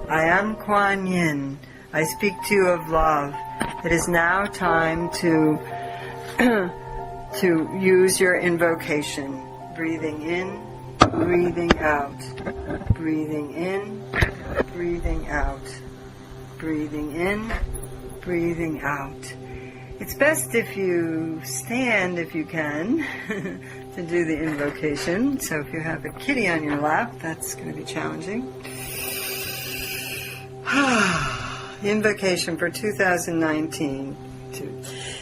I am Quan Yin. I speak to you of love. It is now time to use your invocation. Breathing in, breathing out. Breathing in, breathing out. Breathing in, breathing out. It's best if you stand, if you can, to do the invocation. So if you have a kitty on your lap, that's going to be challenging. The invocation for 2019.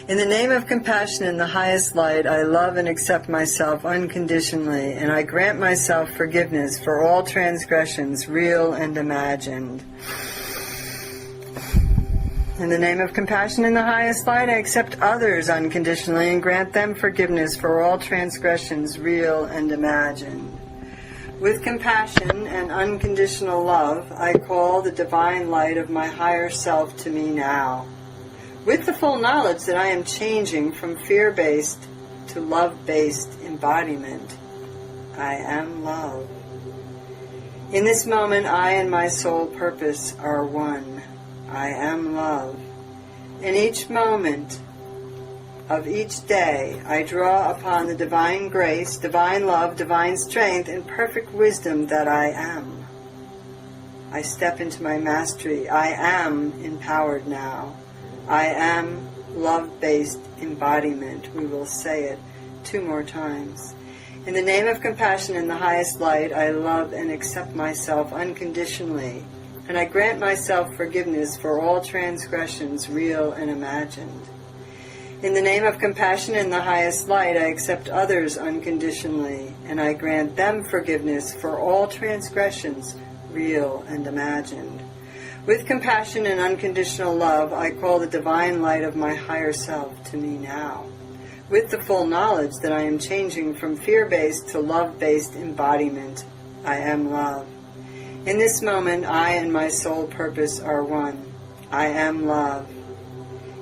In the name of compassion in the highest light, I love and accept myself unconditionally, and I grant myself forgiveness for all transgressions, real and imagined. In the name of compassion in the highest light, I accept others unconditionally and grant them forgiveness for all transgressions, real and imagined. With compassion and unconditional love, I call the divine light of my higher self to me now. With the full knowledge that I am changing from fear-based to love-based embodiment, I am love. In this moment, I and my soul purpose are one. I am love. In each moment of each day, I draw upon the divine grace, divine love, divine strength, and perfect wisdom that I am. I step into my mastery. I am empowered now. I am love-based embodiment. We will say it 2 more times. In the name of compassion in the highest light, I love and accept myself unconditionally, and I grant myself forgiveness for all transgressions, real and imagined. In the name of compassion in the highest light, I accept others unconditionally, and I grant them forgiveness for all transgressions, real and imagined. With compassion and unconditional love, I call the divine light of my higher self to me now. With the full knowledge that I am changing from fear-based to love-based embodiment, I am love. In this moment, I and my soul purpose are one. I am love.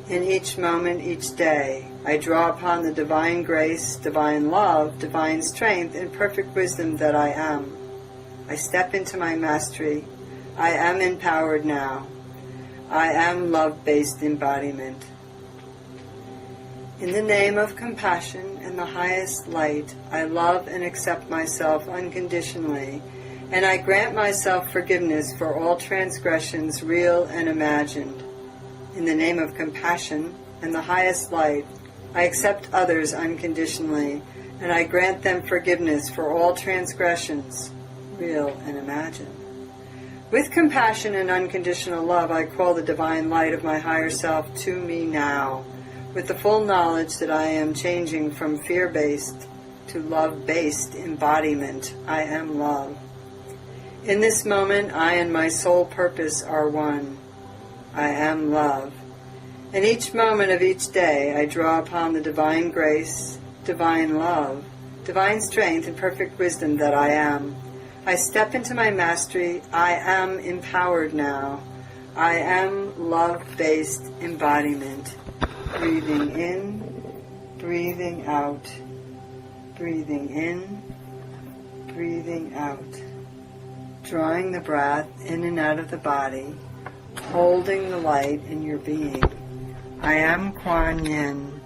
In each moment, each day, I draw upon the divine grace, divine love, divine strength, and perfect wisdom that I am. I step into my mastery. I am empowered now. I am love-based embodiment. In the name of compassion and the highest light, I love and accept myself unconditionally, and I grant myself forgiveness for all transgressions, real and imagined. In the name of compassion and the highest light, I accept others unconditionally, and I grant them forgiveness for all transgressions, real and imagined. With compassion and unconditional love, I call the divine light of my higher self to me now, with the full knowledge that I am changing from fear-based to love-based embodiment. I am love. In this moment, I and my soul purpose are one. I am love. In each moment of each day, I draw upon the divine grace, divine love, divine strength, and perfect wisdom that I am. I step into my mastery. I am empowered now. I am love-based embodiment. Breathing in, breathing out. Breathing in, breathing out. Drawing the breath in and out of the body, holding the light in your being. I am Quan Yin.